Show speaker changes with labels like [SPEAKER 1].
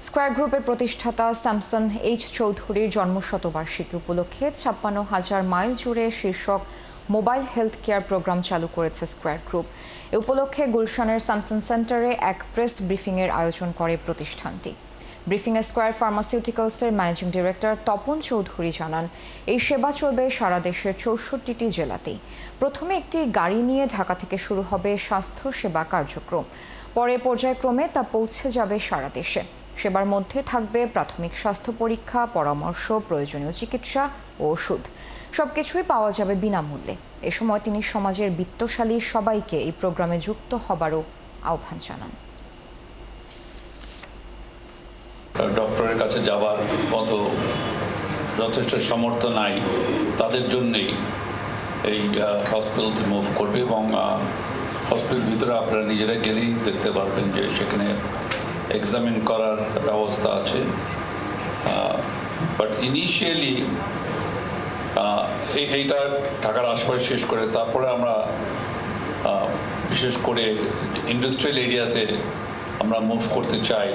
[SPEAKER 1] Square গ্রুপের প্রতিষ্ঠাতা Samson H চৌধুরীর জন্মশতবার্ষিকী উপলক্ষে ৫৬,০০০ মাইল জুড়ে শীর্ষক মোবাইল হেলথ কেয়ার প্রোগ্রাম চালু করেছে স্কয়ার গ্রুপ। এ উপলক্ষে গুলশানের স্যামসন সেন্টারে এক প্রেস ব্রিফিংয়ের আয়োজন করে প্রতিষ্ঠানটি। ব্রিফিংয়ে স্কয়ার ফার্মাসিউটিক্যালসের ম্যানেজিং ডিরেক্টর তপন চৌধুরী জানান, এই সেবা চলবে সারা দেশের ৬৪টি জেলাতেই। প্রথমে একটি গাড়ি নিয়ে ঢাকা থেকে শুরু হবে স্বাস্থ্য সেবা কার্যক্রম, পরে পর্যায়ক্রমে তা পৌঁছে যাবে সারা দেশে। সেবার মধ্যে থাকবে প্রাথমিক স্বাস্থ্য পরীক্ষা, পরামর্শ, প্রয়োজনীয় চিকিৎসা ও ওষুধ। সবকিছুই পাওয়া যাবে বিনামূল্যে। এ সময় তিনি সমাজের বিত্তশালী সবাইকে এই প্রোগ্রামে যুক্ত হবারও আহ্বান জানান।
[SPEAKER 2] ডক্টরের কাছে যাওয়ার মতো যথেষ্ট সামর্থ্য নাই, তাদের জন্যেই এই হসপিটালটি মুভ করবে এবং হসপিটাল ভিতরে আপনারা নিজেরা গেলেই দেখতে পারবেন যে সেখানে এক্সামিন করার ব্যবস্থা আছে। বাট ইনিশিয়ালি এইটা ঢাকার আশপাশে শেষ করে তারপরে আমরা বিশেষ করে ইন্ডাস্ট্রিয়াল এরিয়াতে আমরা মুভ করতে চাই।